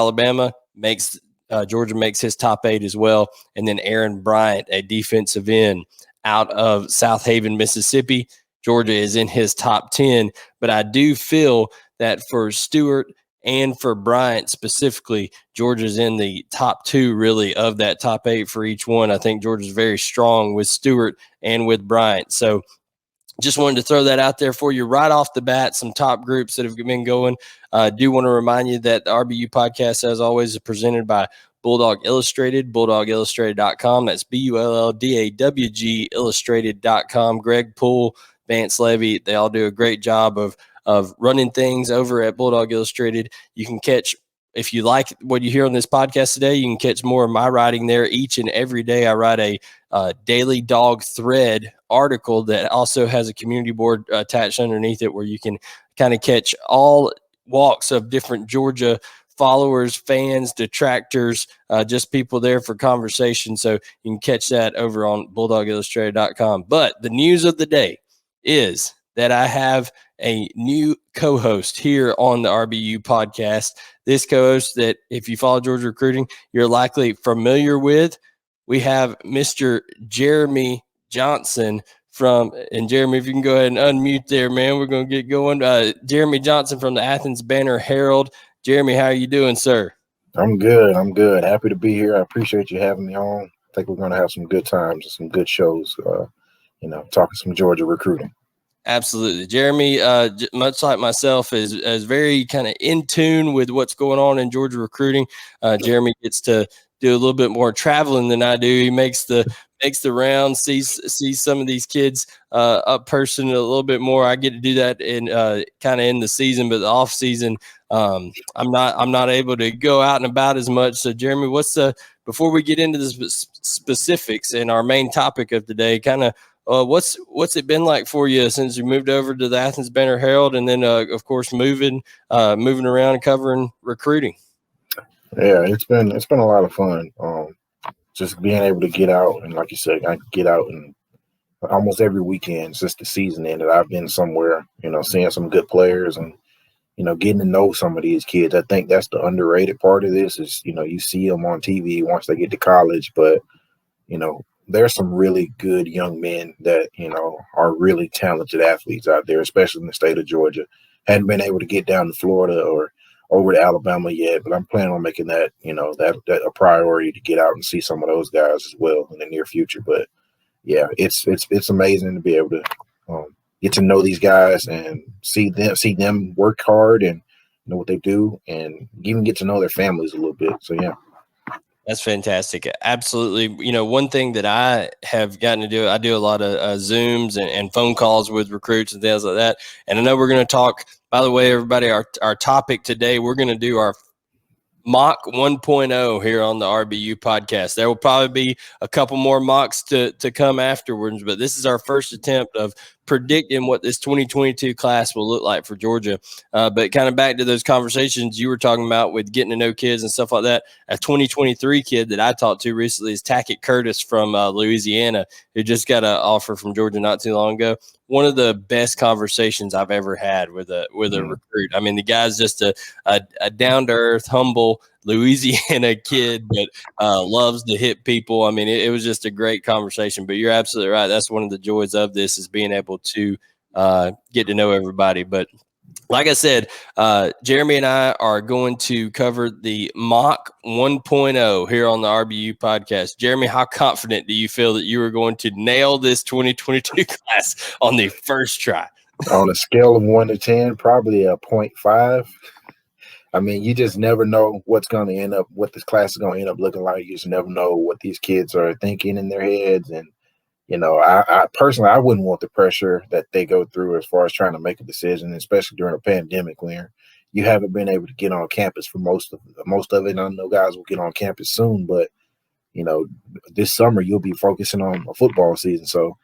Alabama, Georgia makes his top 8 as well. And then Aaron Bryant, a defensive end out of South Haven, Mississippi. Georgia is in his top 10. But I do feel that for Stewart and for Bryant specifically, Georgia's in the top 2 really of that top 8 for each one. I think Georgia's very strong with Stewart and with Bryant. So just wanted to throw that out there for you right off the bat, some top groups that have been going. Do want to remind you that the RBU podcast, as always, is presented by Bulldog Illustrated, bulldogillustrated.com. That's BULLDAWG illustrated.com. Greg Poole, Vance Levy, they all do a great job of running things over at Bulldog Illustrated. You can catch, if you like what you hear on this podcast today, you can catch more of my writing there each and every day. I write a daily dog thread article that also has a community board attached underneath it where you can kind of catch all walks of different Georgia followers, fans, detractors, just people there for conversation. So you can catch that over on bulldogillustrated.com. But the news of the day is that I have a new co-host here on the RBU podcast. This co-host that, if you follow Georgia recruiting, you're likely familiar with. We have Mr. Jeremy Johnson and Jeremy, if you can go ahead and unmute there, man, we're going to get going. Jeremy Johnson from the Athens Banner-Herald. Jeremy, how are you doing, sir? I'm good. Happy to be here. I appreciate you having me on. I think we're going to have some good times and some good shows, talking some Georgia recruiting. Absolutely. Jeremy, much like myself, is very kind of in tune with what's going on in Georgia recruiting. Jeremy gets to do a little bit more traveling than I do. He makes the round, sees some of these kids up person a little bit more. I get to do that in kind of in the season, but the off season, I'm not able to go out and about as much. So, Jeremy, before we get into the specifics and our main topic of today, kind of what's it been like for you since you moved over to the Athens Banner-Herald, and then of course moving around and covering recruiting? Yeah, it's been a lot of fun. Just being able to get out, and like you said, I get out and almost every weekend since the season ended, I've been somewhere, seeing some good players and, getting to know some of these kids. I think that's the underrated part of this is, you see them on TV once they get to college, but, there's some really good young men that, are really talented athletes out there, especially in the state of Georgia. Hadn't been able to get down to Florida or over to Alabama yet, but I'm planning on making that, that a priority to get out and see some of those guys as well in the near future. But yeah, it's amazing to be able to get to know these guys and see them work hard and know what they do, and even get to know their families a little bit. So yeah. That's fantastic. Absolutely. One thing that I have gotten to do, I do a lot of Zooms and phone calls with recruits and things like that. And I know we're going to talk, by the way, everybody, our topic today, we're going to do our mock 1.0 here on the RBU podcast. There will probably be a couple more mocks to come afterwards, but this is our first attempt of predicting what this 2022 class will look like for Georgia. But kind of back to those conversations you were talking about with getting to know kids and stuff like that. A 2023 kid that I talked to recently is Tackett Curtis from Louisiana, who just got an offer from Georgia not too long ago. One of the best conversations I've ever had with a recruit. I mean, the guy's just a down-to-earth, humble Louisiana kid that loves to hit people. I mean, it was just a great conversation. But you're absolutely right. That's one of the joys of this, is being able to get to know everybody. But like I said, Jeremy and I are going to cover the mock 1.0 here on the RBU podcast. Jeremy, how confident do you feel that you are going to nail this 2022 class on the first try? On a scale of 1 to 10, probably a 0.5. I mean, you just never know what this class is going to end up looking like. You just never know what these kids are thinking in their heads. And, I personally, I wouldn't want the pressure that they go through as far as trying to make a decision, especially during a pandemic when you haven't been able to get on campus for most of it. I know guys will get on campus soon, but, this summer you'll be focusing on a football season. So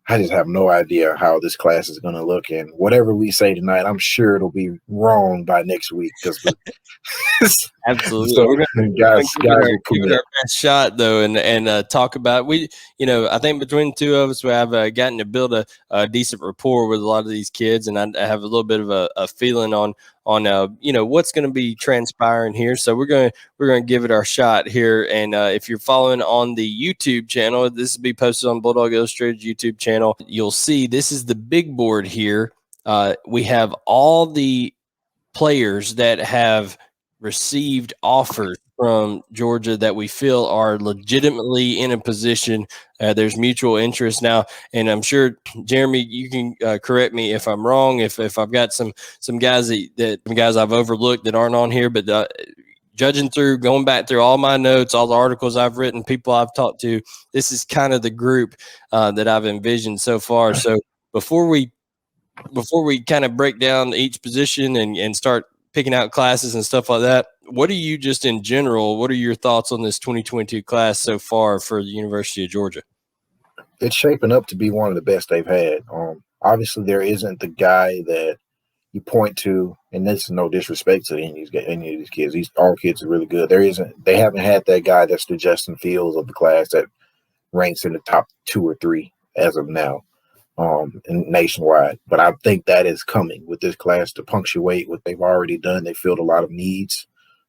I just have no idea how this class is going to look. And whatever we say tonight, I'm sure it'll be wrong by next week because Absolutely. So We're guys give will it our best shot though, and talk about I think between the two of us, we have gotten to build a decent rapport with a lot of these kids, and I have a little bit of a feeling on what's going to be transpiring here. So we're going to give it our shot here. And if you're following on the YouTube channel, this will be posted on Bulldog Illustrated YouTube channel. You'll see this is the big board here. We have all the players that have received offers from Georgia that we feel are legitimately in a position. There's mutual interest now, and I'm sure Jeremy, you can correct me if I'm wrong. If I've got some guys that guys I've overlooked that aren't on here, but judging through, going back through all my notes, all the articles I've written, people I've talked to, this is kind of the group that I've envisioned so far. So before we kind of break down each position and start picking out classes and stuff like that, what are you just in general, what are your thoughts on this 2022 class so far for the University of Georgia? It's shaping up to be one of the best they've had. Obviously, there isn't the guy that you point to, and this is no disrespect to any of these kids. All kids are really good. They haven't had that guy that's the Justin Fields of the class that ranks in the top 2 or 3 as of now. And nationwide, but I think that is coming with this class to punctuate what they've already done. They filled a lot of needs,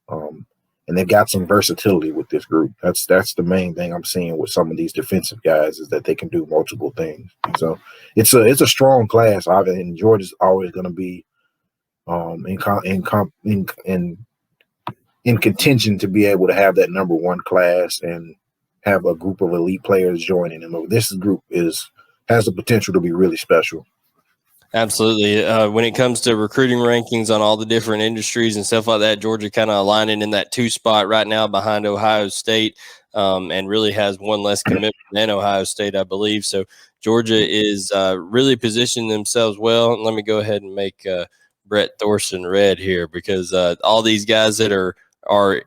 and they've got some versatility with this group. That's the main thing I'm seeing with some of these defensive guys is that they can do multiple things. So it's a strong class. And Georgia's always going to be in contention to be able to have that number 1 class and have a group of elite players joining them. This group has the potential to be really special. Absolutely. When it comes to recruiting rankings on all the different industries and stuff like that, Georgia kind of aligning in that 2 spot right now behind Ohio State, and really has 1 less commitment than Ohio State, I believe. So Georgia is really positioning themselves well. Let me go ahead and make Brett Thorson red here, because all these guys that are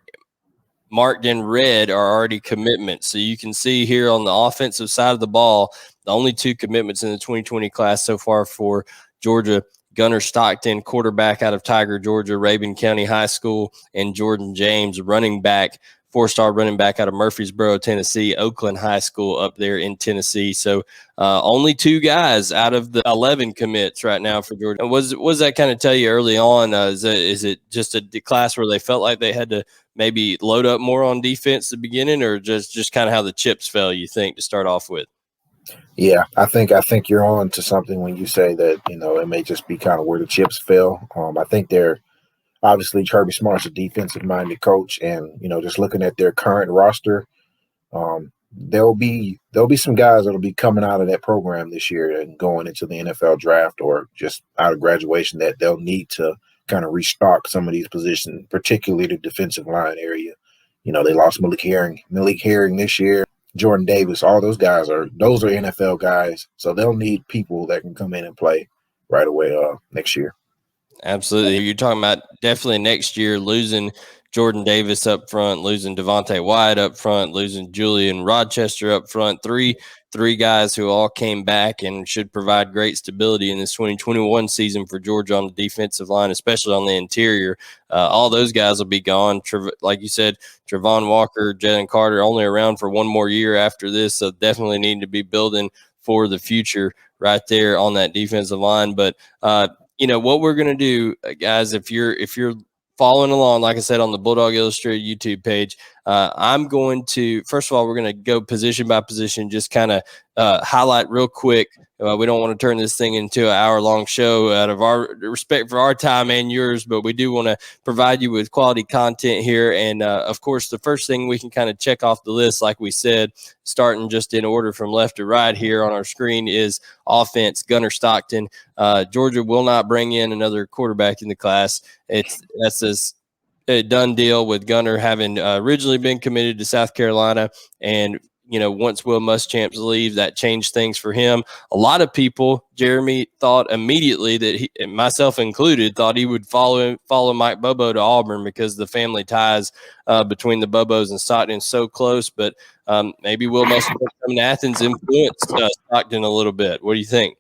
marked in red are already commitments. So you can see here on the offensive side of the ball, the only 2 commitments in the 2020 class so far for Georgia: Gunnar Stockton, quarterback out of Tyre, Georgia, Rabun County High School, and Jordan James, running back, 4-star running back out of Murfreesboro, Tennessee, Oakland High School up there in Tennessee. So only 2 guys out of the 11 commits right now for Georgia. Was that kind of tell you early on? Is it just a class where they felt like they had to maybe load up more on defense at the beginning, or just kind of how the chips fell, you think, to start off with? Yeah, I think you're on to something when you say that, it may just be kind of where the chips fell. I think they're obviously Kirby Smart's a defensive-minded coach, and just looking at their current roster, there'll be some guys that'll be coming out of that program this year and going into the NFL draft or just out of graduation that they'll need to kind of restock some of these positions, particularly the defensive line area. They lost Malik Herring this year, Jordan Davis. All those guys are NFL guys, so they'll need people that can come in and play right away next year. Absolutely. You're talking about definitely next year losing Jordan Davis up front, losing Devontae Wyatt up front, losing Julian Rochester up front. Three guys who all came back and should provide great stability in this 2021 season for Georgia on the defensive line, especially on the interior. All those guys will be gone. Like you said, Trevon Walker, Jalen Carter only around for 1 more year after this, so definitely need to be building for the future right there on that defensive line. But what we're going to do, guys, if you're following along, like I said, on the Bulldog Illustrated YouTube page, I'm going to, first of all, we're going to go position by position, just kind of highlight real quick. We don't want to turn this thing into an hour-long show out of our respect for our time and yours, but we do want to provide you with quality content here. And, of course, the first thing we can kind of check off the list, like we said, starting just in order from left to right here on our screen, is offense. Gunnar Stockton. Georgia will not bring in another quarterback in the class. That's a done deal with Gunnar having originally been committed to South Carolina, and once Will Muschamp leaves, that changed things for him. A lot of people, Jeremy, thought immediately that he, myself included, thought he would follow Mike Bobo to Auburn because the family ties between the Bobos and Stockton is so close. But maybe Will Muschamp coming to Athens influenced Stockton a little bit. What do you think?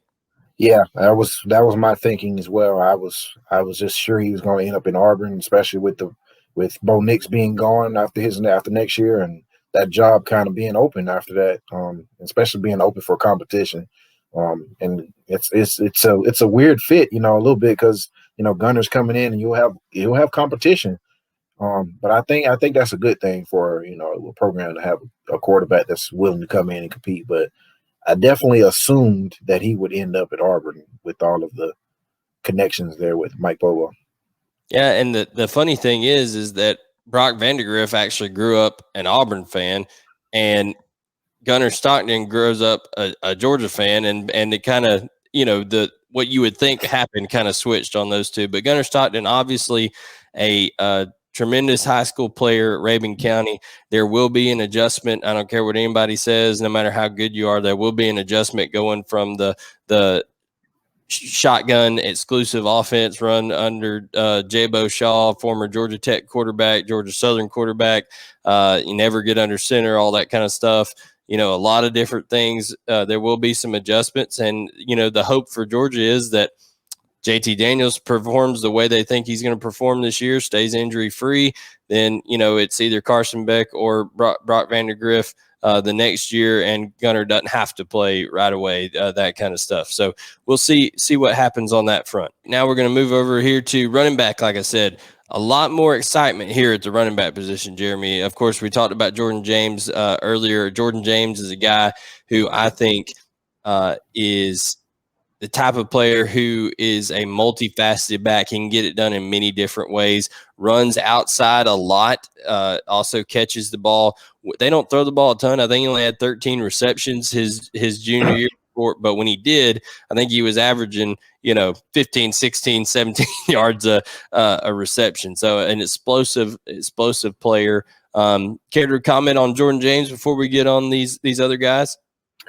Yeah, that was my thinking as well. I was just sure he was going to end up in Auburn, especially with the with Bo Nix being gone after next year, and that job kind of being open after that, especially being open for competition. And it's a weird fit, a little bit, because Gunner's coming in and you'll have competition. But I think that's a good thing for a program to have a quarterback that's willing to come in and compete. But I definitely assumed that he would end up at Auburn with all of the connections there with Mike Bobo. Yeah, and the funny thing is that Brock Vandegrift actually grew up an Auburn fan, and Gunner Stockton grows up a Georgia fan, and it kind of, what you would think happened kind of switched on those two. But Gunner Stockton, obviously a tremendous high school player at Rabun County. There will be an adjustment. I don't care what anybody says, no matter how good you are, there will be an adjustment going from the shotgun exclusive offense run under Jabo Shaw, former Georgia Tech quarterback, Georgia Southern quarterback. You never get under center, all that kind of stuff. A lot of different things. There will be some adjustments, and the hope for Georgia is that JT Daniels performs the way they think he's going to perform this year, stays injury free. Then it's either Carson Beck or Brock Vandegrift the next year, and Gunner doesn't have to play right away, that kind of stuff. So we'll see what happens on that front. Now we're going to move over here to running back. Like I said, a lot more excitement here at the running back position, Jeremy. Of course, we talked about Jordan James earlier. Jordan James is a guy who I think is the type of player who is a multifaceted back. He can get it done in many different ways, runs outside a lot, also catches the ball. They don't throw the ball a ton. I think he only had 13 receptions his junior year, but when he did, I think he was averaging, 15, 16, 17 yards a reception. So an explosive player. Care to comment on Jordan James before we get on these other guys?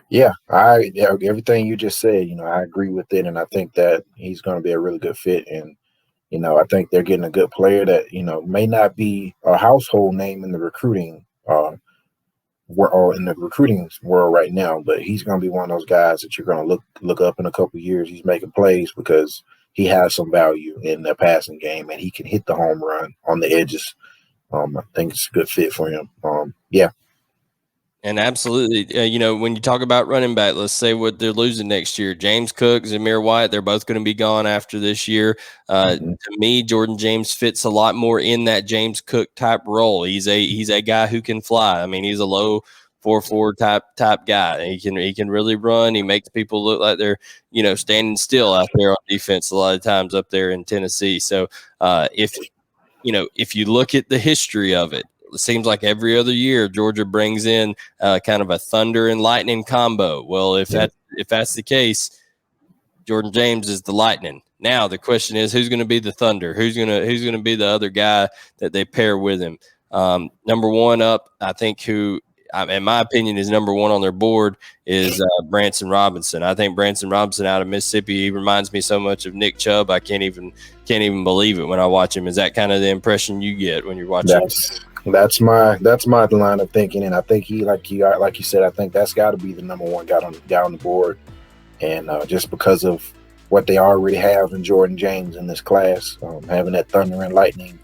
Yeah, everything you just said, I agree with it, and I think that he's going to be a really good fit. And I think they're getting a good player that may not be a household name in the recruiting or in the recruiting world right now, but he's going to be one of those guys that you're going to look up in a couple of years. He's making plays because he has some value in the passing game, and he can hit the home run on the edges. I think it's a good fit for him. Yeah. And absolutely, when you talk about running back, let's say what they're losing next year. James Cook, Zamir White, they're both going to be gone after this year. To me, Jordan James fits a lot more in that James Cook type role. He's a guy who can fly. I mean, he's a low 4.4 type guy. He can really run. He makes people look like they're standing still out there on defense a lot of times up there in Tennessee. So if you look at the history of it, it seems like every other year Georgia brings in kind of a thunder and lightning combo. Well, if that's the case, Jordan James is the lightning. Now the question is, who's going to be the thunder? Who's going to be the other guy that they pair with him? Number one up, I think, who in my opinion is number one on their board is Branson Robinson. I think Branson Robinson out of Mississippi, he reminds me so much of Nick Chubb. I can't even believe it when I watch him. Is that kind of the impression you get when you're watching? That's my line of thinking, and I think he, like you said, I think that's got to be the number one guy on the board, and just because of what they already have in Jordan James in this class, having that thunder and lightning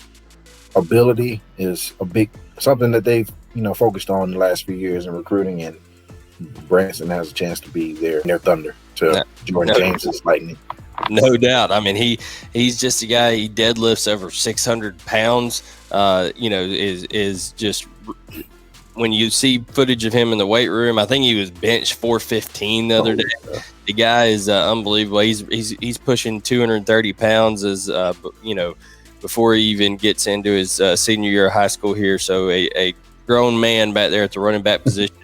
ability is something that they've focused on the last few years in recruiting, and Branson has a chance to be their thunder to Jordan James's lightning. No doubt. I mean, he's just a guy. He deadlifts over 600 pounds. Is just when you see footage of him in the weight room. I think he was bench 415 the other day. The guy is unbelievable. He's pushing 230 pounds before he even gets into his senior year of high school here. So a grown man back there at the running back position.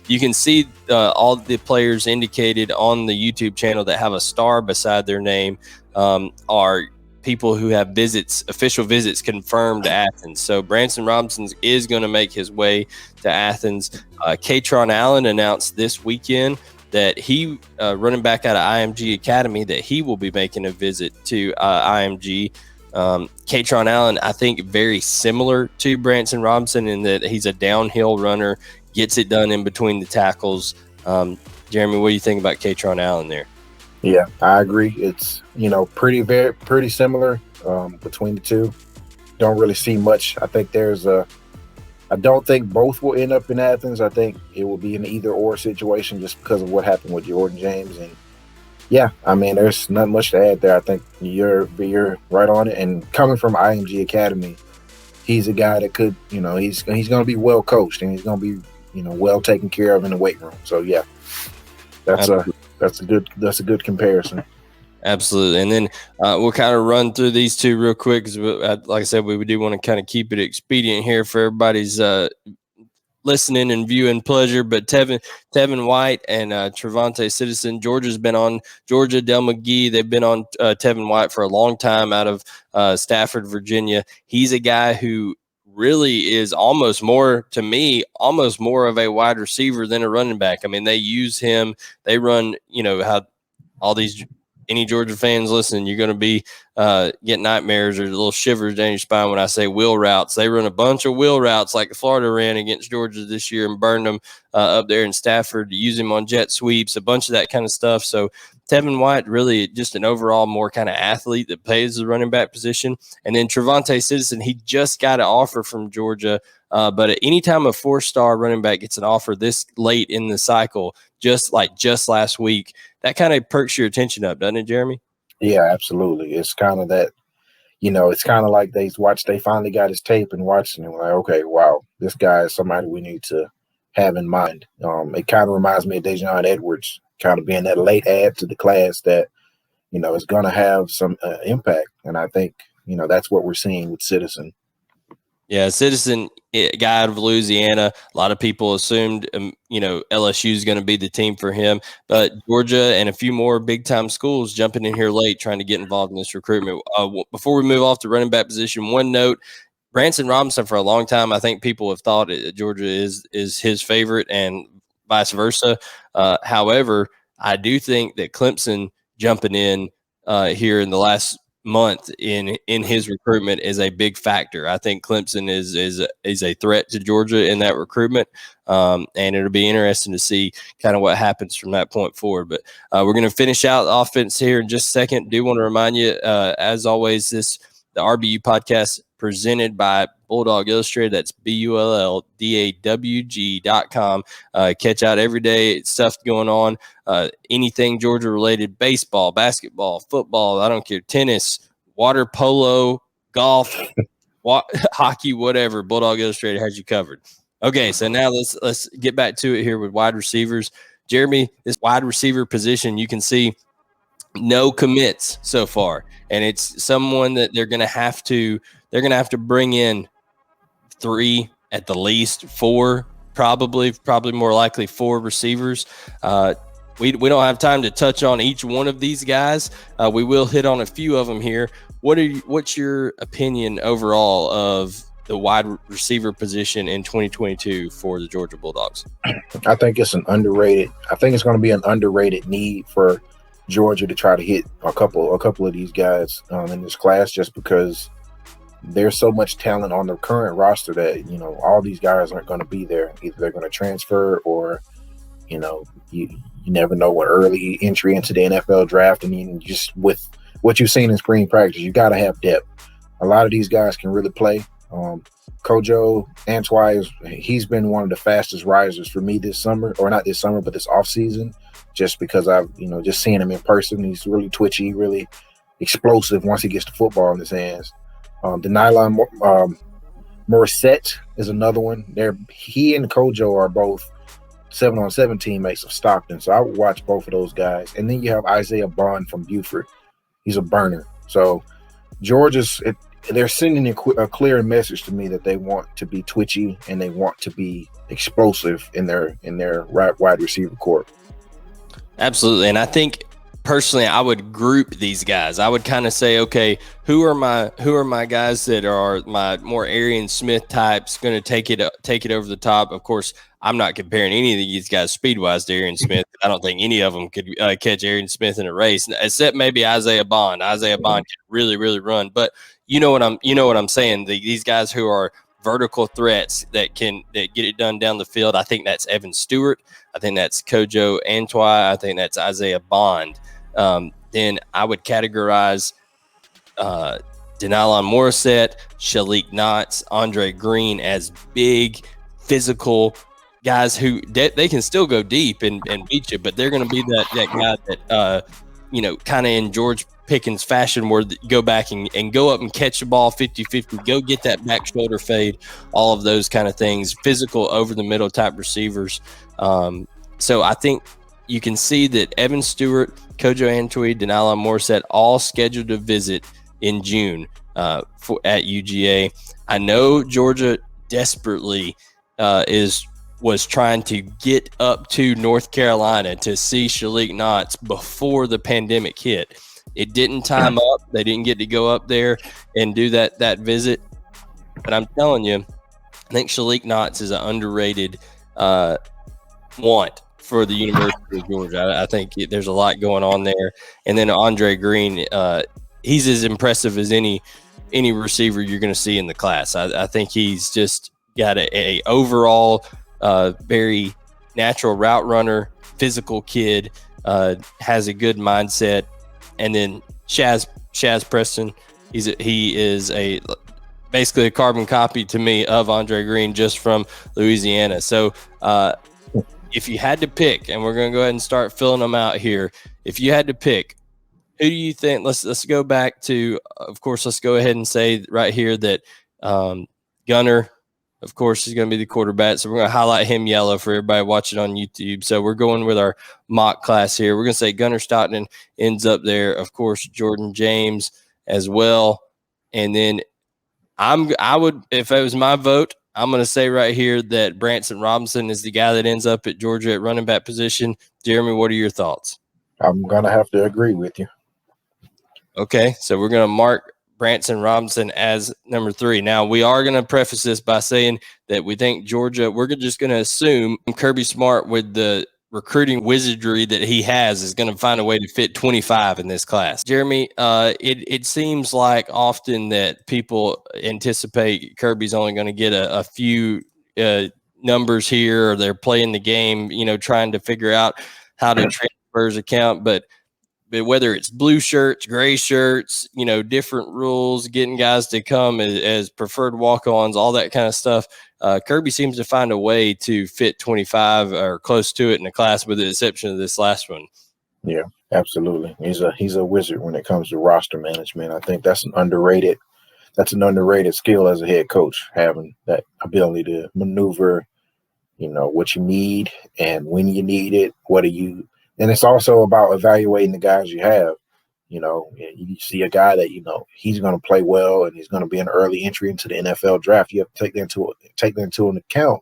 You can see all the players indicated on the YouTube channel that have a star beside their name are people who have official visits confirmed to Athens. So Branson Robinson is going to make his way to Athens. Katron Allen announced this weekend that he, running back out of IMG Academy, that he will be making a visit to IMG. Katron Allen, I think, very similar to Branson Robinson in that he's a downhill runner, gets it done in between the tackles. Jeremy, what do you think about Katron Allen there? Yeah, I agree. It's pretty similar between the two. don't really see much. I think I don't think both will end up in Athens. I think it will be an either or situation just because of what happened with Jordan James. And yeah, I mean, there's not much to add there. I think you're right on it. And coming from IMG Academy, he's a guy that could, he's going to be well coached and he's going to be, well taken care of in the weight room. So yeah, that's a good comparison. Absolutely. And then we'll kind of run through these two real quick because, like I said, we do want to kind of keep it expedient here for everybody's listening and viewing pleasure. But Tevin White and Trevante Citizen, Georgia, Del McGee. They've been on Tevin White for a long time out of Stafford, Virginia. He's a guy who really is almost more of a wide receiver than a running back. I mean, they use him. They run, how all these – any Georgia fans listen, you're going to be getting nightmares or little shivers down your spine when I say wheel routes. They run a bunch of wheel routes like Florida ran against Georgia this year and burned them up there in Stafford, use him on jet sweeps, a bunch of that kind of stuff. So Tevin White, really just an overall more kind of athlete that plays the running back position. And then Trevante Citizen, he just got an offer from Georgia. But at any time a 4-star running back gets an offer this late in the cycle, just last week, that kind of perks your attention up, doesn't it, Jeremy? Yeah, absolutely. It's kind of that, it's kind of like they finally got his tape and watching it. Like, okay, wow, this guy is somebody we need to have in mind. It kind of reminds me of Dejon Edwards, kind of being that late add to the class that, is going to have some impact. And I think, that's what we're seeing with Citizen. Yeah, Citizen, guy out of Louisiana. A lot of people assumed, LSU is going to be the team for him. But Georgia and a few more big-time schools jumping in here late trying to get involved in this recruitment. Before we move off the running back position, one note, Branson Robinson, for a long time, I think people have thought Georgia is his favorite and vice versa. However, I do think that Clemson jumping in here in the last month in his recruitment is a big factor. I think Clemson is a threat to Georgia in that recruitment, and it'll be interesting to see kind of what happens from that point forward. But we're going to finish out the offense here in just a second. Do want to remind you, as always, the RBU podcast presented by Bulldog Illustrated. That's BULLDAWG.com. Catch out every day, stuff going on. Anything Georgia related, baseball, basketball, football, I don't care, tennis, water polo, golf, hockey, whatever. Bulldog Illustrated has you covered. Okay, so now let's get back to it here with wide receivers. Jeremy, this wide receiver position, you can see no commits so far, and it's someone that they're going to have to bring in 3 at the least, 4, probably more likely 4 receivers. We don't have time to touch on each one of these guys. We will hit on a few of them here. What's your opinion overall of the wide receiver position in 2022 for the Georgia Bulldogs? I think it's going to be an underrated need for Georgia to try to hit a couple of these guys in this class, just because there's so much talent on the current roster that, all these guys aren't going to be there. Either they're going to transfer or, you never know what early entry into the NFL draft. And then just with what you've seen in spring practice, you got to have depth. A lot of these guys can really play. Kojo Antoi, he's been one of the fastest risers for me this summer, or not this summer, but this offseason, just because I've, just seeing him in person. He's really twitchy, really explosive once he gets the football in his hands. The Nylon Morissette is another one. He and Kojo are both 7-on-7 teammates of Stockton, so I would watch both of those guys. And then you have Isaiah Bond from Buford. He's a burner. So they're sending a clear message to me that they want to be twitchy and they want to be explosive in their wide receiver corps. Absolutely, and I think personally, I would group these guys. I would kind of say, okay, who are my guys that are my more Arian Smith types, going to take it over the top? Of course, I'm not comparing any of these guys speed-wise to Arian Smith. I don't think any of them could catch Arian Smith in a race, except maybe Isaiah Bond. Isaiah Bond can really, really run. But you know what I'm saying. These guys who are vertical threats that get it done down the field. I think that's Evan Stewart. I think that's Kojo Antoi. I think that's Isaiah Bond. Then I would categorize Denylon Morissette, Shalik Knotts, Andre Green as big, physical guys who they can still go deep and beat you, but they're going to be that guy that, kind of in George Pickens fashion where you go back and go up and catch the ball 50-50, go get that back shoulder fade, all of those kind of things, physical over the middle type receivers. So I think you can see that Evan Stewart, Kojo Antoi, Denylon Morissette all scheduled to visit in June at UGA. I know Georgia desperately was trying to get up to North Carolina to see Shalik Knotts before the pandemic hit. It didn't time up. They didn't get to go up there and do that visit. But I'm telling you, I think Shalik Knotts is an underrated want for the University of Georgia. I think there's a lot going on there. And then Andre Green, he's as impressive as any receiver you're going to see in the class. I think he's just got a overall very natural route runner, physical kid, has a good mindset. And then Shaz Preston, he is basically a carbon copy to me of Andre Green, just from Louisiana. So if you had to pick, and we're going to go ahead and start filling them out here, if you had to pick, who do you think? Let's go back to, of course, let's go ahead and say right here that Gunner, of course, is going to be the quarterback. So we're going to highlight him yellow for everybody watching on YouTube. So we're going with our mock class here. We're going to say Gunner Stockton ends up there. Of course, Jordan James as well. And then I would, if it was my vote, I'm going to say right here that Branson Robinson is the guy that ends up at Georgia at running back position. Jeremy, what are your thoughts? I'm going to have to agree with you. Okay, so we're going to mark Branson Robinson as number 3. Now, we are going to preface this by saying that we think Georgia, we're just going to assume Kirby Smart, with the recruiting wizardry that he has, is going to find a way to fit 25 in this class. Jeremy, it seems like often that people anticipate Kirby's only going to get a few numbers here, or they're playing the game, trying to figure out how to transfer his account, but whether it's blue shirts, gray shirts, different rules, getting guys to come as preferred walk-ons, all that kind of stuff, Kirby seems to find a way to fit 25 or close to it in the class, with the exception of this last one. Yeah, absolutely. He's a wizard when it comes to roster management. I think that's an underrated skill as a head coach, having that ability to maneuver, what you need and when you need it. And it's also about evaluating the guys you have. You see a guy that he's going to play well and he's going to be an early entry into the NFL draft. You have to take that into an account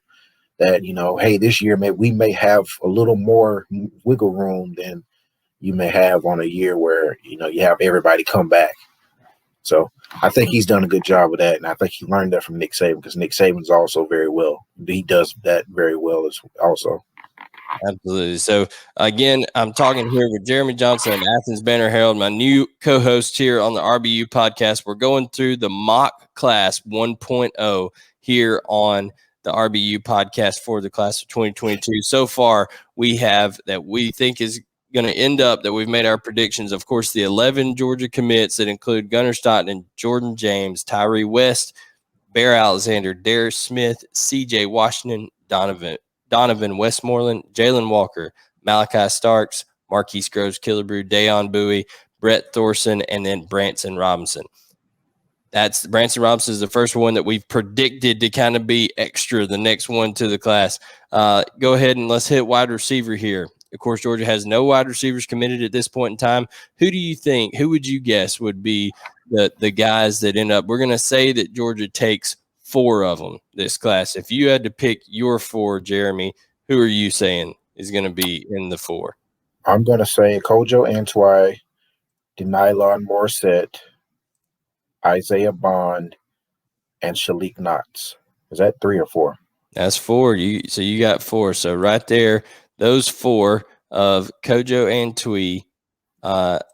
that hey, this year we may have a little more wiggle room than you may have on a year where you have everybody come back. So I think he's done a good job of that, and I think he learned that from Nick Saban, because Nick Saban's also very well. He does that very well as also. Absolutely. So, again, I'm talking here with Jeremy Johnson and Athens Banner-Herald, my new co-host here on the RBU podcast. We're going through the mock class 1.0 here on the RBU podcast for the class of 2022. So far, we have that we think is going to end up, that we've made our predictions. Of course, the 11 Georgia commits that include Gunner Stockton, Jordan James, Tyree West, Bear Alexander, Darius Smith, CJ Washington, Donovan Westmoreland, Jalen Walker, Malachi Starks, Marquise Groves Killebrew, Dayon Bowie, Brett Thorson, and then Branson Robinson. Branson Robinson is the first one that we've predicted to kind of be extra, the next one to the class. Go ahead and let's hit wide receiver here. Of course, Georgia has no wide receivers committed at this point in time. Who would you guess would be the guys that end up? We're going to say that Georgia takes 4 of them this class. If you had to pick your 4, Jeremy, who are you saying is going to be in the 4? I'm going to say Kojo Antoi, Denylon Morissette, Isaiah Bond, and Shalik Knotts. Is that 3 or 4? That's 4. You got 4. So right there, those 4 of Kojo Antoi,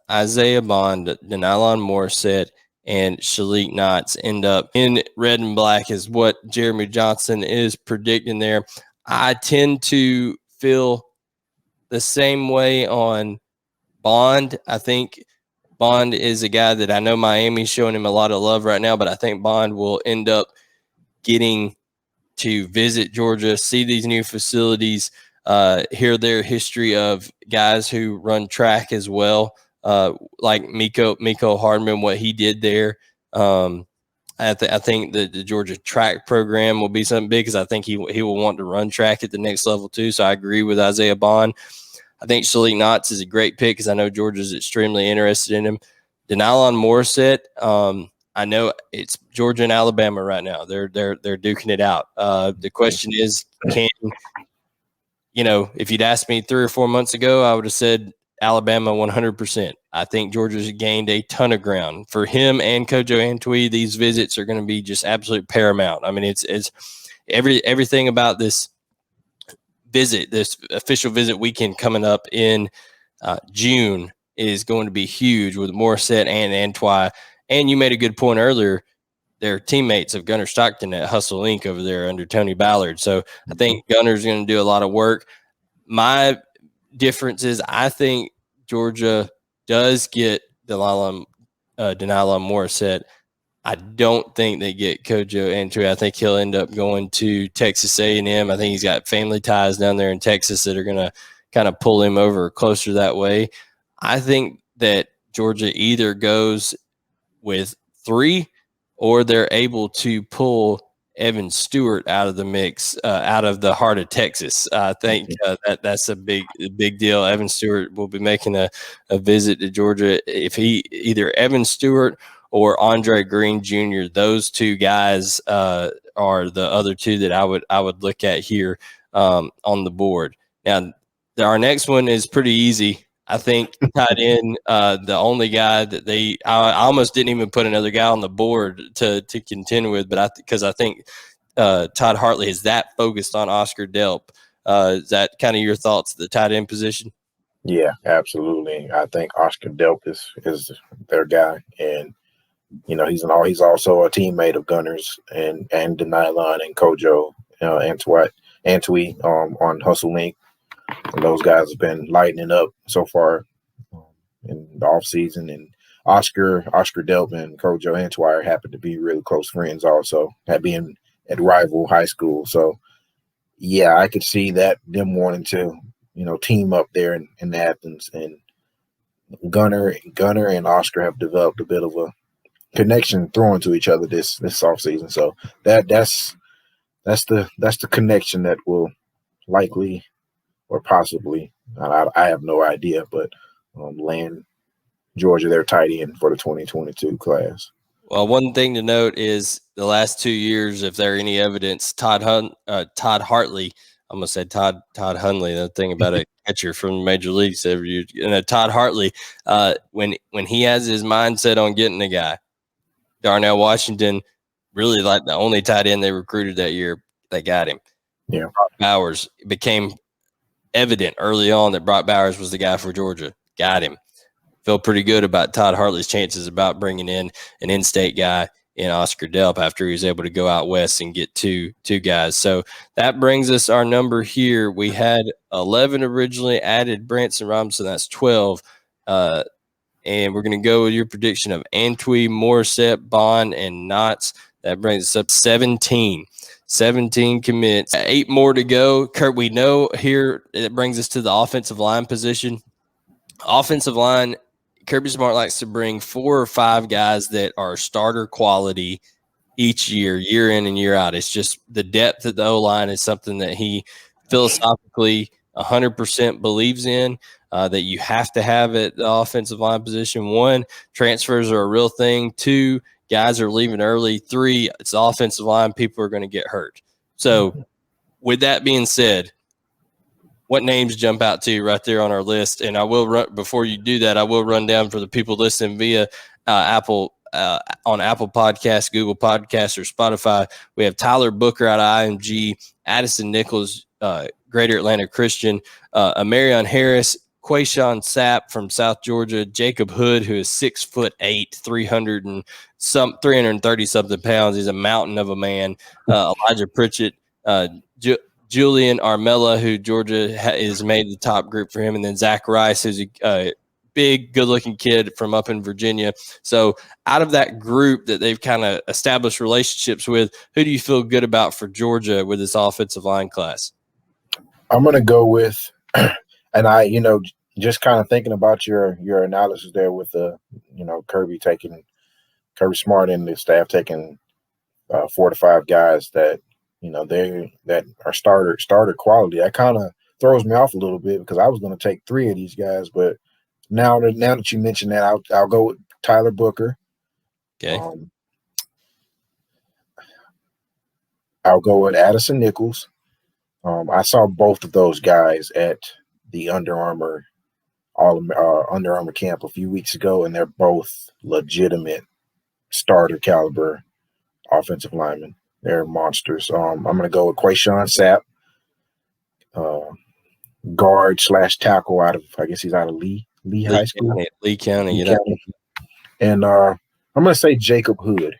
Isaiah Bond, Denylon Morissette, and Shalik Knotts end up in red and black, is what Jeremy Johnson is predicting there. I tend to feel the same way on Bond. I think Bond is a guy that I know Miami's showing him a lot of love right now, but I think Bond will end up getting to visit Georgia, see these new facilities, hear their history of guys who run track as well, like Miko Hardman, what he did there. I think the Georgia track program will be something big because I think he will want to run track at the next level too. So I agree with Isaiah Bond. I think Shalik Knox is a great pick because I know Georgia's extremely interested in him. Denylon Morissette, I know it's Georgia and Alabama right now. They're duking it out. The question is, if you'd asked me 3 or 4 months ago, I would have said Alabama 100%. I think Georgia's gained a ton of ground for him and Kojo Antoi. These visits are going to be just absolute paramount. I mean, it's everything about this visit, this official visit weekend coming up in June is going to be huge with Morissette and Antoi. And you made a good point earlier. They're teammates of Gunnar Stockton at Hustle Inc. over there under Tony Ballard. So I think Gunner's going to do a lot of work. My difference is I think Georgia does get Denylon Morissette. I don't think they get Kojo Antoi. I think he'll end up going to Texas A&M. I think he's got family ties down there in Texas that are going to kind of pull him over closer that way. I think that Georgia either goes with 3 or they're able to pull Evan Stewart out of the mix, out of the heart of Texas. I think that's a big deal. Evan Stewart will be making a visit to Georgia. If he either Evan Stewart or Andre Green Jr., those 2 guys are the other 2 that I would look at here on the board. Now, our next one is pretty easy. I think tight end, the only guy that I almost didn't even put another guy on the board to contend with, but because I think Todd Hartley is that focused on Oscar Delp. Is that kind of your thoughts at the tight end position? Yeah, absolutely. I think Oscar Delp is their guy, and he's also a teammate of Gunners and Denylon and Kojo Antoi on Hustle Inc. And those guys have been lighting up so far in the offseason. And Oscar Delp and Kojo Antoi happen to be really close friends also, being at rival high school. So, yeah, I could see that them wanting to, team up there in Athens. And Gunner and Oscar have developed a bit of a connection throwing to each other this offseason. So that's the connection that will likely or possibly, I have no idea, but land Georgia their tight end for the 2022 class. Well, one thing to note is the last 2 years, if there any evidence, Todd Hartley, I'm gonna say Todd Hundley. The thing about a catcher from the major leagues every year, Todd Hartley, when he has his mindset on getting a guy, Darnell Washington, really like the only tight end they recruited that year, they got him. Yeah, Brock Bowers became evident early on that Brock Bowers was the guy for Georgia. Got him. Feel pretty good about Todd Hartley's chances about bringing in an in-state guy in Oscar Delp after he was able to go out west and get two guys. So that brings us our number here. We had 11 originally, added Branson Robinson. That's 12. And we're going to go with your prediction of Antoi, Morissette, Bond, and Knotts. That brings us up 17. 17 commits, 8 more to go. Kurt, we know here it brings us to the offensive line position. Offensive line, Kirby Smart likes to bring 4 or 5 guys that are starter quality each year in and year out. It's just the depth of the O-line is something that he philosophically 100% believes in, that you have to have at the offensive line position. 1, transfers are a real thing. 2, guys are leaving early. 3, it's the offensive line. People are going to get hurt. So with that being said, what names jump out to you right there on our list? And I will run, before you do that, I will run down for the people listening via Apple Podcasts, Google Podcasts, or Spotify. We have Tyler Booker out of IMG, Addison Nichols, Greater Atlanta Christian, Amarion Harris, Quayshawn Sapp from South Georgia, Jacob Hood, who is 6'8", 330 something pounds. He's a mountain of a man. Elijah Pritchett, Julian Armella, who Georgia has made the top group for him, and then Zach Rice, who's a big, good-looking kid from up in Virginia. So out of that group that they've kind of established relationships with, who do you feel good about for Georgia with this offensive line class? I'm going to go with, and I, just kind of thinking about your analysis there with Kirby Smart and the staff taking 4 to 5 guys that that are starter quality. That kind of throws me off a little bit because I was going to take 3 of these guys, but now that you mentioned that, I'll go with Tyler Booker. Okay. I'll go with Addison Nichols. I saw both of those guys at the Under Armour camp a few weeks ago, and they're both legitimate starter caliber offensive linemen. They're monsters. I'm going to go with Quayshawn Sapp, guard / tackle out of, I guess he's out of Lee High School. Lee County. And I'm going to say Jacob Hood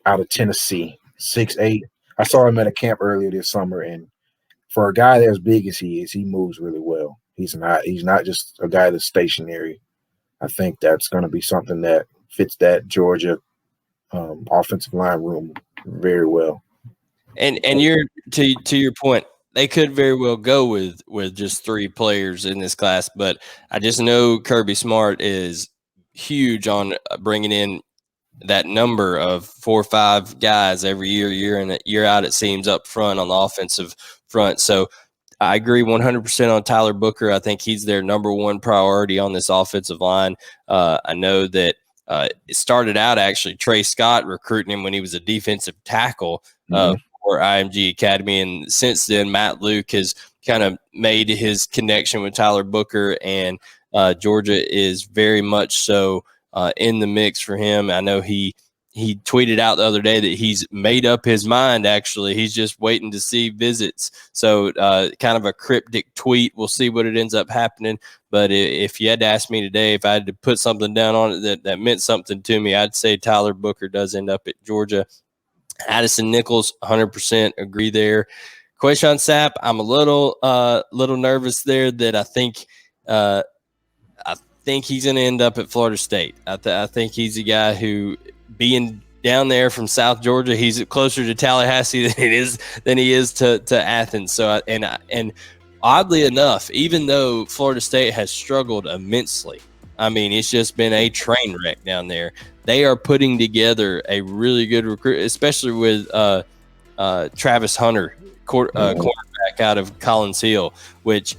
out of Tennessee, 6'8". I saw him at a camp earlier this summer, and for a guy that's big as he is, he moves really well. He's not just a guy that's stationary. I think that's going to be something that fits that Georgia offensive line room very well. And you're to your point, they could very well go with just 3 players in this class, but I just know Kirby Smart is huge on bringing in that number of 4 or 5 guys every year in, year out, it seems, up front on the offensive front. So I agree 100% on Tyler Booker. I think he's their number one priority on this offensive line. I know that it started out actually Trey Scott recruiting him when he was a defensive tackle for IMG Academy. And since then, Matt Luke has kind of made his connection with Tyler Booker, and Georgia is very much so in the mix for him. I know he tweeted out the other day that he's made up his mind. Actually, he's just waiting to see visits. So kind of a cryptic tweet. We'll see what it ends up happening. But if you had to ask me today, if I had to put something down on it that meant something to me, I'd say Tyler Booker does end up at Georgia. Addison Nichols, 100% agree there. Quayshawn Sapp, I'm a little nervous there that I think he's going to end up at Florida State. I think he's a guy who, being down there from South Georgia, he's closer to Tallahassee than he is to Athens. So and oddly enough, even though Florida State has struggled immensely, I mean, it's just been a train wreck down there. They are putting together a really good recruit, especially with Travis Hunter, cornerback out of Collins Hill, which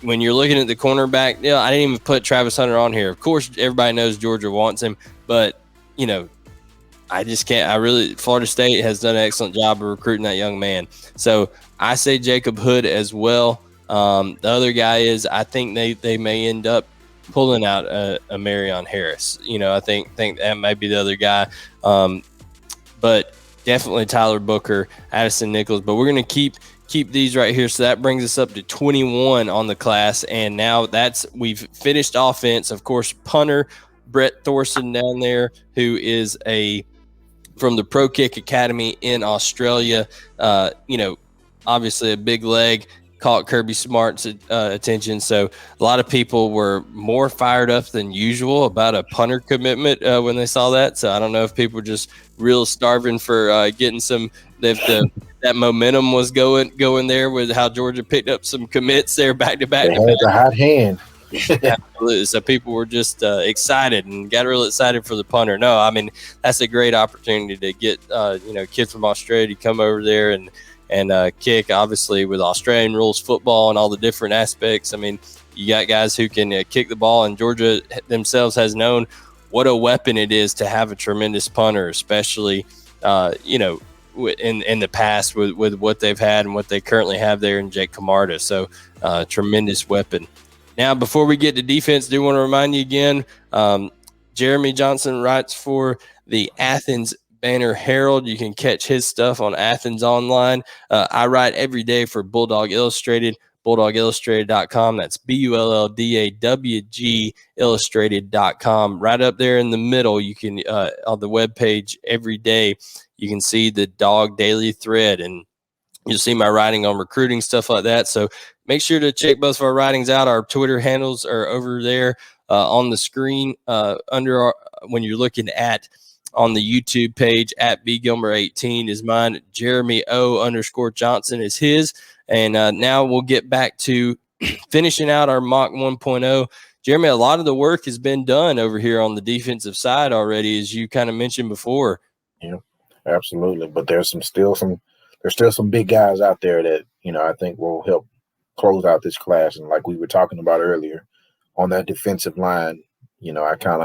when you're looking at the cornerback, I didn't even put Travis Hunter on here. Of course, everybody knows Georgia wants him, but I just can't. Florida State has done an excellent job of recruiting that young man. So I say Jacob Hood as well. The other guy is, I think they may end up pulling out a Marion Harris. I think that might be the other guy. But definitely Tyler Booker, Addison Nichols. But we're going to keep these right here. So that brings us up to 21 on the class. And now we've finished offense. Of course, punter Brett Thorson down there, who is from the Pro Kick Academy in Australia. Obviously a big leg, caught Kirby Smart's attention. So a lot of people were more fired up than usual about a punter commitment when they saw that. So I don't know if people were just real starving for getting some. That momentum was going there with how Georgia picked up some commits there back to back. They had the hot hand. Absolutely. So people were just excited and got real excited for the punter. No, I mean, that's a great opportunity to get kids from Australia to come over there and kick, obviously, with Australian rules football and all the different aspects. I mean, you got guys who can kick the ball, and Georgia themselves has known what a weapon it is to have a tremendous punter, especially in the past with what they've had and what they currently have there in Jake Camarda. So tremendous weapon. Now, before we get to defense, I do want to remind you again, Jeremy Johnson writes for the Athens Banner-Herald. You can catch his stuff on Athens Online. I write every day for Bulldog Illustrated, bulldogillustrated.com. That's BULLDAWG illustrated.com. Right up there in the middle, you can on the webpage every day, you can see the Dog Daily Thread. And You'll see my writing on recruiting, stuff like that. So make sure to check both of our writings out. Our Twitter handles are over there on the screen when you're looking at on the YouTube page. At bgilmer18 is mine. Jeremy O_Johnson is his. And now we'll get back to finishing out our mock 1.0. Jeremy, a lot of the work has been done over here on the defensive side already, as you kind of mentioned before. Yeah, absolutely. But there's still some big guys out there that, I think will help close out this class. And like we were talking about earlier, on that defensive line, I kind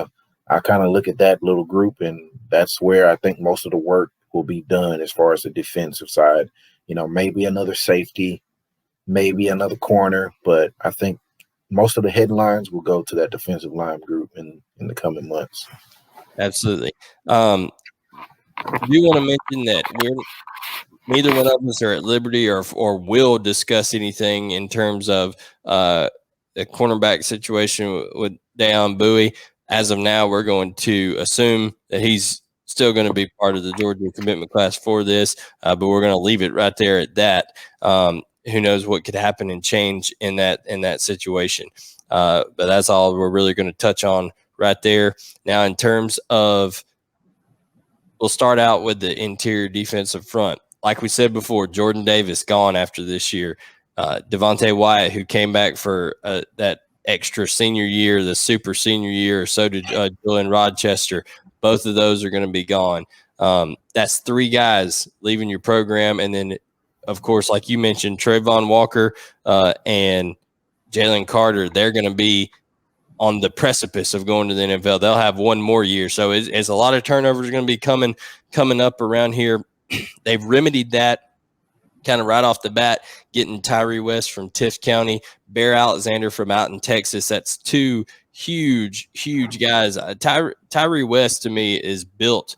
of look at that little group, and that's where I think most of the work will be done as far as the defensive side. Maybe another safety, maybe another corner, but I think most of the headlines will go to that defensive line group in the coming months. Absolutely. I do want to mention that neither one of us are at liberty or will discuss anything in terms of the cornerback situation with Dayon Bowie. As of now, we're going to assume that he's still going to be part of the Georgia commitment class for this, but we're going to leave it right there at that. Who knows what could happen and change in that situation. But that's all we're really going to touch on right there. Now, in terms of, we'll start out with the interior defensive front. Like we said before, Jordan Davis gone after this year. Devontae Wyatt, who came back for that extra senior year, the super senior year, so did Julian Rochester. Both of those are going to be gone. That's 3 guys leaving your program. And then, of course, like you mentioned, Trayvon Walker and Jalen Carter, they're going to be on the precipice of going to the NFL. They'll have one more year. So it's a lot of turnovers going to be coming up around here. They've remedied that kind of right off the bat, getting Tyree West from Tift County, Bear Alexander from out in Texas. That's 2 huge guys. Tyree West to me is built.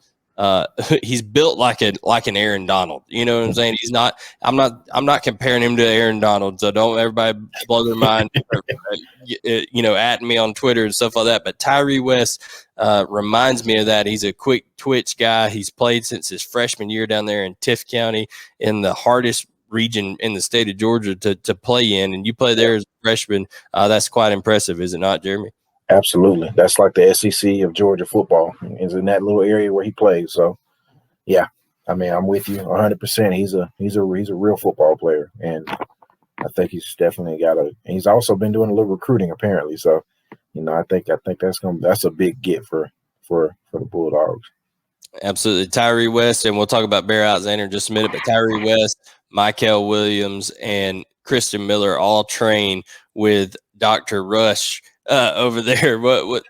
He's built like an Aaron Donald. You know what I'm saying? He's not. I'm not comparing him to Aaron Donald. So don't everybody blow their mind. At me on Twitter and stuff like that. But Tyree West reminds me of that. He's a quick twitch guy. He's played since his freshman year down there in Tift County, in the hardest region in the state of Georgia to play in. And you play there as a freshman. That's quite impressive, is it not, Jeremy? Absolutely. That's like the SEC of Georgia football, is in that little area where he plays. So, yeah, I mean, I'm with you 100%. He's a real football player, and I think he's definitely he's also been doing a little recruiting apparently. So, I think that's a big get for the Bulldogs. Absolutely. Tyree West, and we'll talk about Bear Alexander in just a minute, but Tyree West, Michael Williams, and Kristen Miller all train with Dr. Rush over there. What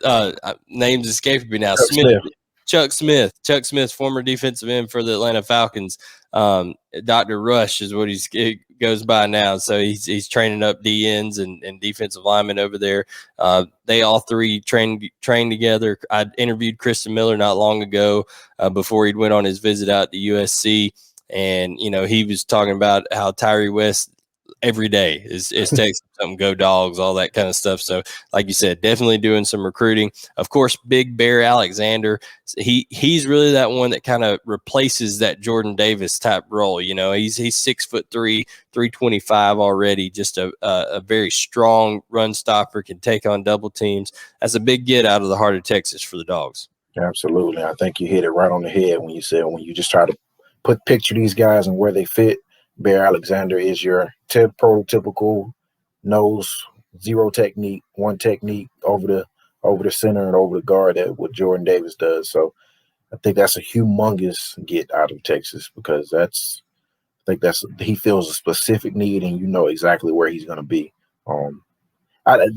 names escaping me now? Chuck Smith, former defensive end for the Atlanta Falcons. Dr. Rush is what he goes by now. So he's training up DNs and defensive linemen over there. They all 3 train together. I interviewed Kristen Miller not long ago before he went on his visit out to USC. And, he was talking about how Tyree West every day is texting something, go Dogs, all that kind of stuff. So like you said, definitely doing some recruiting. Of course, Big Bear Alexander, he's really that one that kind of replaces that Jordan Davis type role. He's 6'3", 325 already, just a very strong run stopper, can take on double teams. That's a big get out of the heart of Texas for the Dogs. Absolutely. I think you hit it right on the head when you just try to picture these guys and where they fit. Bear Alexander is your prototypical nose, 0 technique, 1 technique over the center and over the guard, that what Jordan Davis does. So I think that's a humongous get out of Texas, because he feels a specific need, and exactly where he's going to be.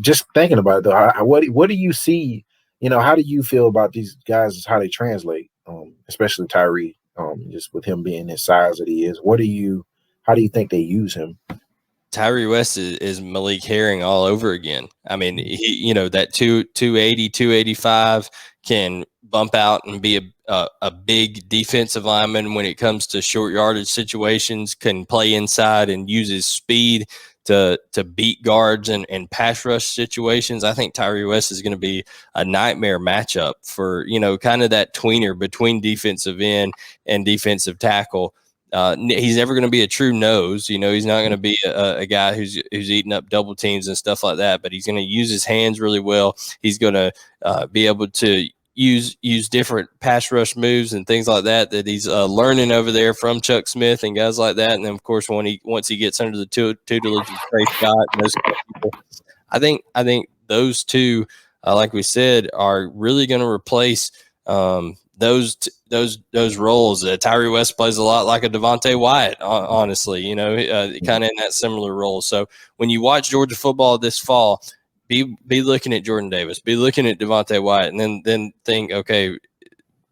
Just thinking about it though, what do you see? How do you feel about these guys? How they translate, especially Tyree, just with him being his size that he is. How do you think they use him? Tyree West is Malik Herring all over again. I mean, he, that 280, 285 can bump out and be a big defensive lineman when it comes to short yardage situations, can play inside and use his speed to beat guards and pass rush situations. I think Tyree West is going to be a nightmare matchup for, kind of that tweener between defensive end and defensive tackle. He's never going to be a true nose. He's not going to be a guy who's eating up double teams and stuff like that, but he's going to use his hands really well. He's going to be able to use different pass rush moves and things like that he's learning over there from Chuck Smith and guys like that. And then, of course, once he gets under the tutelage of Trey Scott and those kind of people, I think those two, like we said, are really going to replace those roles. Tyree West plays a lot like a Devontae Wyatt, honestly, kind of in that similar role. So when you watch Georgia football this fall, be looking at Jordan Davis, be looking at Devontae Wyatt, and then think, okay,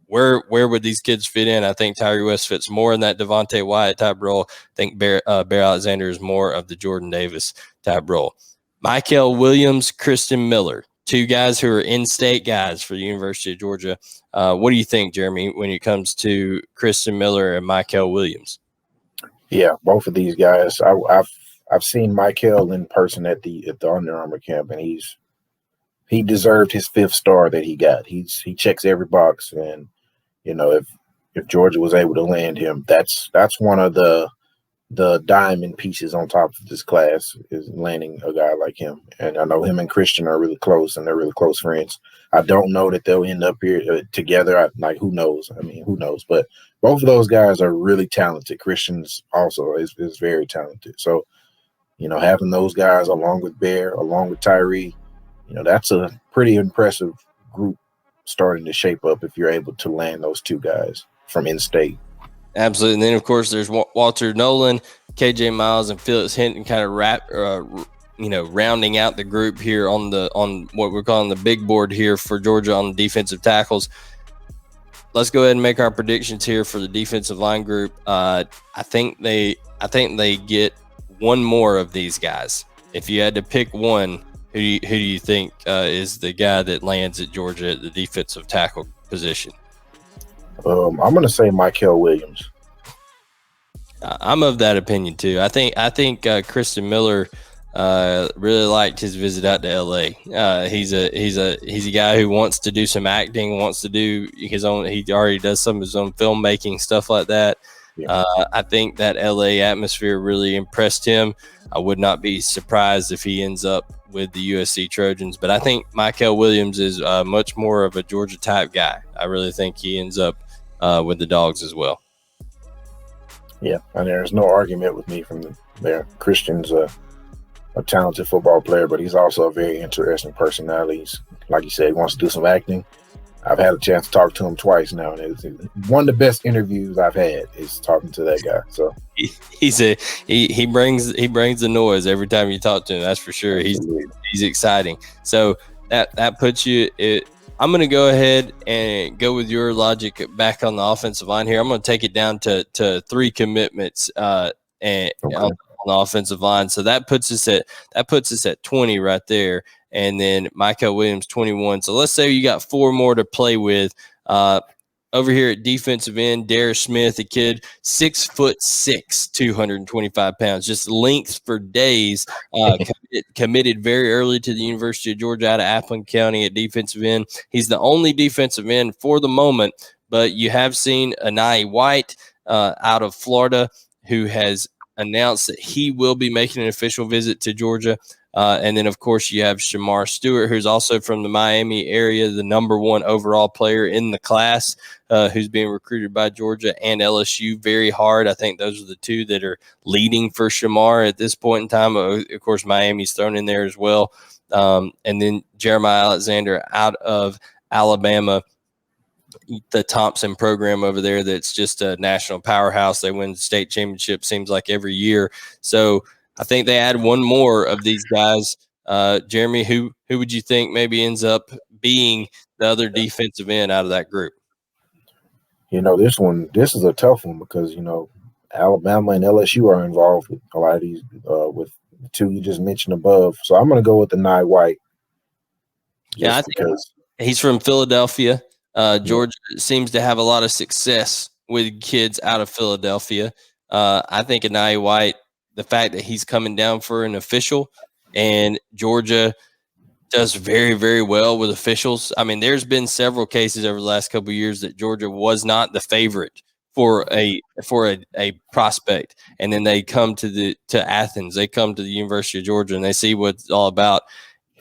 where would these kids fit in? I think Tyree West fits more in that Devontae Wyatt type role. I think Bear Alexander is more of the Jordan Davis type role. Mykel Williams, Kristen Miller, two guys who are in-state guys for the University of Georgia. What do you think, Jeremy, when it comes to Kristen Miller and Mykel Williams? Yeah, both of these guys. I've seen Mykel in person at the Under Armour camp, and he deserved his 5th star that he got. He checks every box, and if Georgia was able to land him, that's one of the diamond pieces on top of this class, is landing a guy like him. And I know him and Christian are really close, and they're really close friends. I don't know that they'll end up here together. Who knows? Who knows? But both of those guys are really talented. Christian's also is very talented. So, having those guys along with Bear, along with Tyree, that's a pretty impressive group starting to shape up if you're able to land those two guys from in-state. Absolutely. And then, of course, there's Walter Nolan, KJ Miles, and Phillips Hinton kind of rounding out the group here on what we're calling the big board here for Georgia on the defensive tackles. Let's go ahead and make our predictions here for the defensive line group. I think they get one more of these guys. If you had to pick one, who do you think is the guy that lands at Georgia at the defensive tackle position? I'm going to say Mykel Williams. I'm of that opinion too. I think Kristen Miller really liked his visit out to LA. He's a guy who wants to do some acting, wants to do his own. He already does some of his own filmmaking, stuff like that. Yeah. I think that LA atmosphere really impressed him. I would not be surprised if he ends up with the USC Trojans, but I think Mykel Williams is much more of a Georgia type guy. I really think he ends up with the Dogs as well. Yeah, and there's no argument with me from there. Christian's a talented football player, but he's also a very interesting personality. He's, like you said, he wants to do some acting. I've had a chance to talk to him twice now, and it's one of the best interviews I've had is talking to that guy. So he brings the noise every time you talk to him. That's for sure. Absolutely. He's exciting. So that puts you. I'm going to go ahead and go with your logic back on the offensive line here. I'm going to take it down to 3 commitments on the offensive line. So that puts us at 20 right there. And then Mykel Williams, 21. So let's say you got 4 more to play with. Over here at defensive end, Darius Smith, a kid, 6'6", 225 pounds, just length for days. Committed very early to the University of Georgia out of Appleton County at defensive end. He's the only defensive end for the moment, but you have seen Anai White out of Florida, who has announced that he will be making an official visit to Georgia. And then, of course, you have Shamar Stewart, who's also from the Miami area, the number 1 overall player in the class, who's being recruited by Georgia and LSU very hard. I think those are the 2 that are leading for Shamar at this point in time. Of course, Miami's thrown in there as well. And then Jeremiah Alexander out of Alabama, the Thompson program over there that's just a national powerhouse. They win the state championship, seems like every year. So I think they add one more of these guys. Jeremy, who would you think maybe ends up being the other defensive end out of that group? This is a tough one because, Alabama and LSU are involved with a lot of these, with the 2 you just mentioned above. So I'm going to go with Anai White. Yeah, I think he's from Philadelphia. Georgia seems to have a lot of success with kids out of Philadelphia. I think Anai White, the fact that he's coming down for an official, and Georgia does very, very well with officials. I mean, there's been several cases over the last couple of years that Georgia was not the favorite for a prospect, and then they come to Athens, they come to the University of Georgia, and they see what it's all about,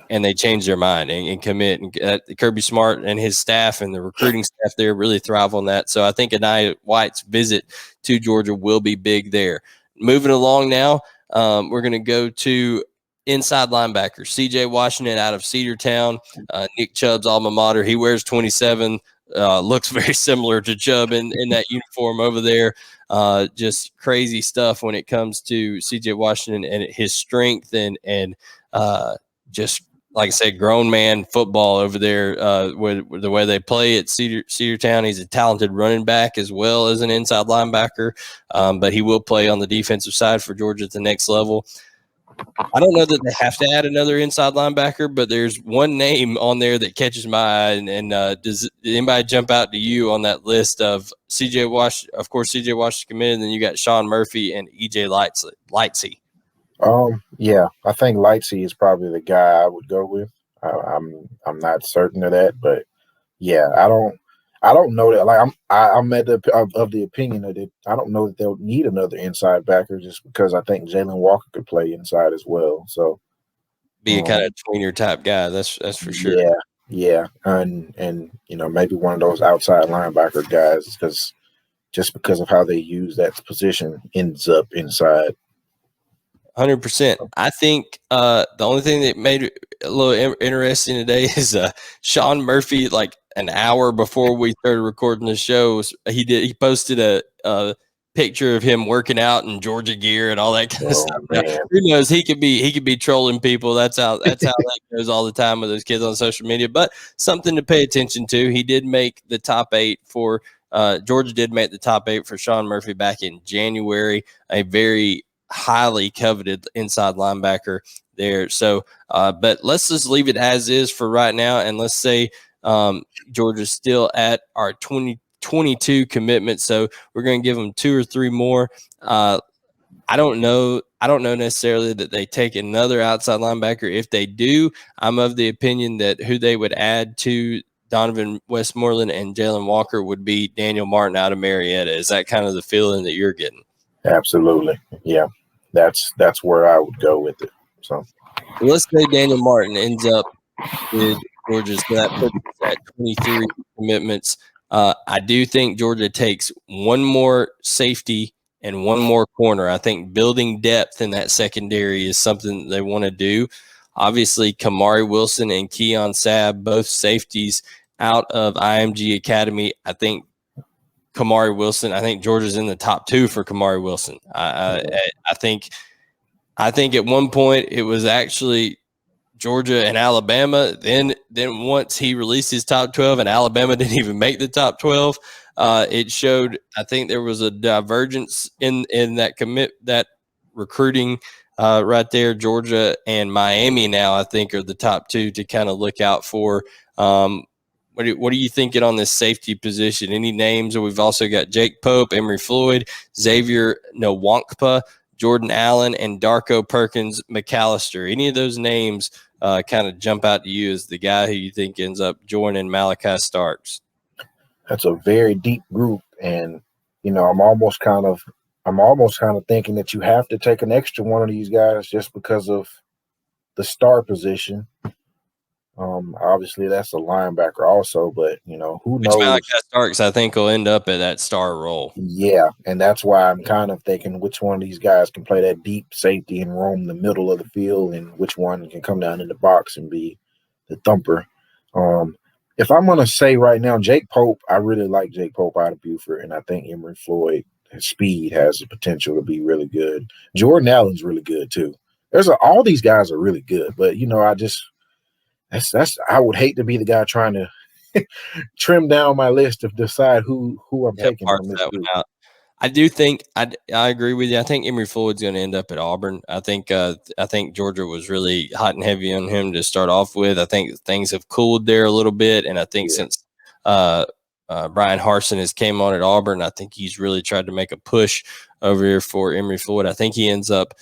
and they change their mind and commit. And Kirby Smart and his staff and the recruiting staff there really thrive on that. So I think Anaya White's visit to Georgia will be big there. Moving along now, we're going to go to inside linebacker CJ Washington out of Cedartown, Nick Chubb's alma mater. He wears 27. Looks very similar to Chubb in that uniform over there. Just crazy stuff when it comes to CJ Washington and his strength and just, like I said, grown man football over there with the way they play at Cedartown. He's a talented running back as well as an inside linebacker, but he will play on the defensive side for Georgia at the next level. I don't know that they have to add another inside linebacker, but there's one name on there that catches my eye. And does anybody jump out to you on that list of CJ Wash? Of course, CJ Wash is committed, and then you got Sean Murphy and EJ Lightsey. Yeah, I think Lightsey is probably the guy I would go with. I'm not certain of that, but yeah, I don't know that. Like I'm of the opinion that I don't know that they'll need another inside backer just because I think Jalen Walker could play inside as well. So be a kind of tweener type guy. That's for sure. Yeah, and maybe one of those outside linebacker guys because of how they use that position ends up inside. 100%. I think the only thing that made it a little interesting today is Sean Murphy, like an hour before we started recording the show, he posted a picture of him working out in Georgia gear and all that kind of stuff. Now, who knows? He could be trolling people. That's how that goes all the time with those kids on social media. But something to pay attention to. He did make the top 8 for Georgia. Did make the top 8 for Sean Murphy back in January. A very highly coveted inside linebacker there. So, but let's just leave it as is for right now, and let's say Georgia's still at our 22 commitments. So we're going to give them 2 or 3 more. I don't know necessarily that they take another outside linebacker. If they do, I'm of the opinion that who they would add to Donovan Westmoreland and Jalen Walker would be Daniel Martin out of Marietta. Is that kind of the feeling that you're getting? Absolutely. Yeah. That's where I would go with it. So let's say Daniel Martin ends up with Georgia, so that puts us at 23 commitments. I do think Georgia takes one more safety and one more corner. I think building depth in that secondary is something they want to do. Obviously, Kamari Wilson and Keon Sabb, both safeties out of IMG Academy. I think Kamari Wilson, I think Georgia's in the top 2 for Kamari Wilson. I think at one point it was actually Georgia and Alabama. Then once he released his top 12 and Alabama didn't even make the top 12, it showed, I think there was a divergence in that recruiting right there. Georgia and Miami now, I think, are the top 2 to kind of look out for. What are you thinking on this safety position? Any names? We've also got Jake Pope, Emory Floyd, Xavier Nwankpa, Jordan Allen, and Darko Perkins McAllister. Any of those names kind of jump out to you as the guy who you think ends up joining Malachi Starks? That's a very deep group, and I'm almost kind of thinking that you have to take an extra one of these guys just because of the star position. Obviously that's a linebacker also, but who knows? Malachi Starks, I think, will end up at that star role. Yeah, and that's why I'm kind of thinking which one of these guys can play that deep safety and roam the middle of the field, and which one can come down in the box and be the thumper. If I'm gonna say right now, Jake Pope, I really like Jake Pope out of Buford, and I think Emory Floyd, his speed has the potential to be really good. Jordan Allen's really good too. All these guys are really good, but I would hate to be the guy trying to trim down my list to decide who I'm taking from this group. I do think I agree with you. I think Emory Floyd's going to end up at Auburn. I think Georgia was really hot and heavy on him to start off with. I think things have cooled there a little bit, and I think since Brian Harsin has came on at Auburn, I think he's really tried to make a push over here for Emory Floyd. I think he ends up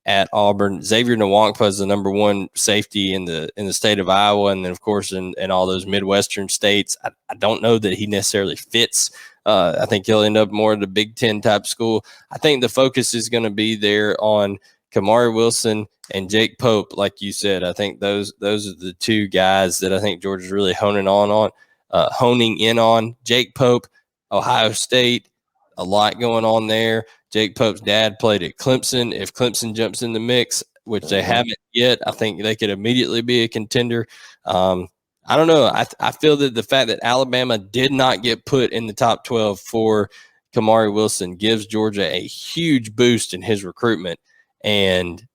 at Auburn. Xavier Nwankpa is the number 1 safety in the state of Iowa, and then of course in all those Midwestern states. I don't know that he necessarily fits I think he'll end up more at a Big Ten type school. I think the focus is going to be there on Kamari Wilson and Jake Pope, like you said. I think those are the two guys that I think Georgia's really honing in on. Jake Pope, Ohio State, a lot going on there. Jake Pope's dad played at Clemson. If Clemson jumps in the mix, which they haven't yet, I think they could immediately be a contender. I don't know. I feel that the fact that Alabama did not get put in the top 12 for Kamari Wilson gives Georgia a huge boost in his recruitment. And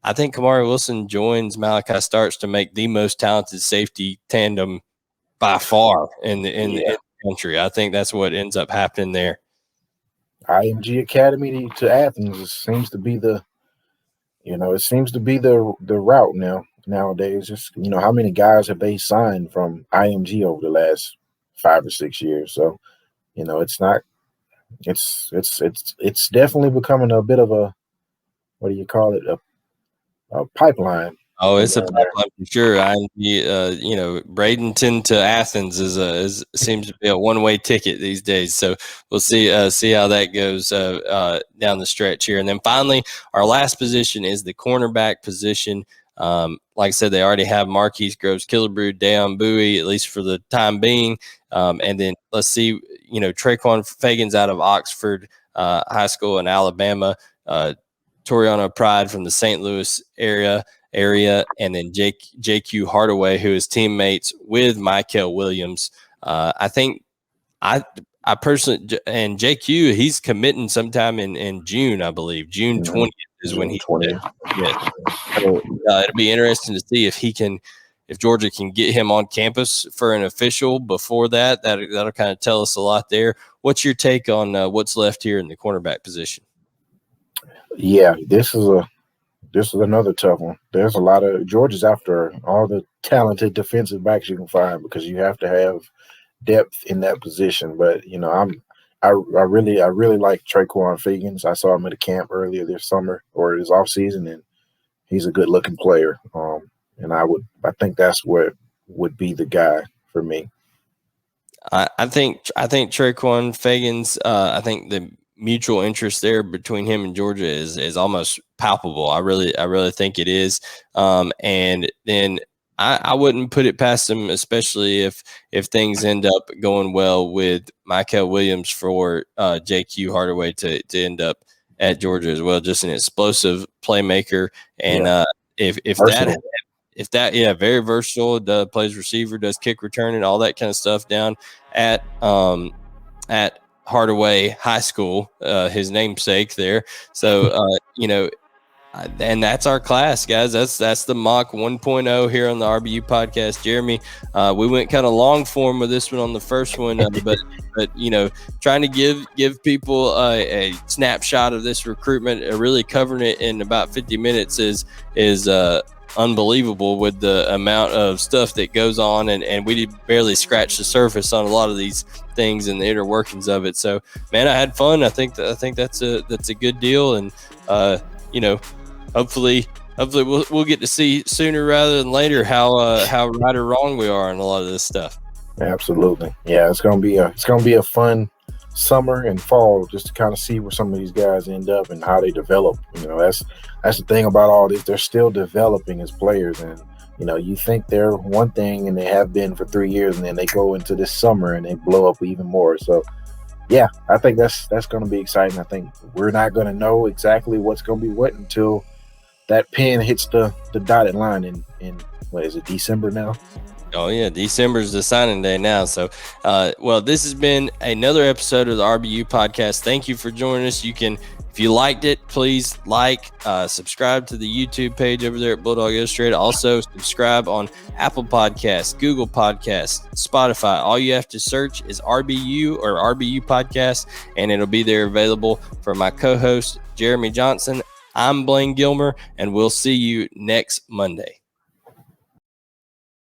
I think Kamari Wilson joins Malachi Starks to make the most talented safety tandem by far in the country. I think that's what ends up happening there. IMG Academy to Athens seems to be the route nowadays. Just, how many guys have they signed from IMG over the last 5 or 6 years? So, it's definitely becoming a bit of a, what do you call it? A pipeline. Oh, it's a pipeline for sure. Bradenton to Athens seems to be a one-way ticket these days. So we'll see how that goes down the stretch here. And then finally, our last position is the cornerback position. Like I said, they already have Marquise Groves Killebrew, Dayon Bowie, at least for the time being. And then let's see, Traquan Fagan's out of Oxford High School in Alabama. Toriano Pride from the St. Louis area, and then JQ Hardaway, who is teammates with Michael Williams. I think I personally, and JQ, he's committing sometime in June, I believe. June 20th is when he 20th. Yeah. So, it'll be interesting to see if Georgia can get him on campus for an official before that. That'll kind of tell us a lot there. What's your take on what's left here in the cornerback position? Yeah, this is another tough one. There's a lot of Georgia's after all the talented defensive backs you can find, because you have to have depth in that position. But I really like Traquan Fegans. I saw him at a camp earlier this summer or this off season, and he's a good looking player. And I think that's what would be the guy for me. I think Traquan Fegans. I think the mutual interest there between him and Georgia is almost palpable. I really think it is. And then I wouldn't put it past him, especially if things end up going well with Michael Williams for JQ Hardaway to end up at Georgia as well. Just an explosive playmaker, and if that very versatile. Plays receiver, does kick return, and all that kind of stuff down at Hardaway High School, his namesake there. So, and that's our class, guys. That's the mock 1.0 here on the RBU podcast. Jeremy, we went kind of long form with this one on the first one, but trying to give people a snapshot of this recruitment, really covering it in about 50 minutes is unbelievable with the amount of stuff that goes on, and we barely scratched the surface on a lot of these things and the inner workings of it. So, man, I had fun. I think that's a good deal, and hopefully we'll get to see sooner rather than later how right or wrong we are on a lot of this stuff. Absolutely, yeah. It's gonna be a fun summer and fall just to kind of see where some of these guys end up and how they develop. That's the thing about all this. They're still developing as players, and you think they're one thing and they have been for 3 years, and then they go into this summer and they blow up even more. So yeah, I think that's going to be exciting. I think we're not going to know exactly what's going to be what until that pen hits the dotted line in what is it, December now? Oh, yeah, December is the signing day now. So, this has been another episode of the RBU podcast. Thank you for joining us. You can, if you liked it, please subscribe to the YouTube page over there at Bulldog Illustrated. Also, subscribe on Apple Podcasts, Google Podcasts, Spotify. All you have to search is RBU or RBU Podcast, and it'll be there available. For my co-host, Jeremy Johnson, I'm Blayne Gilmer, and we'll see you next Monday.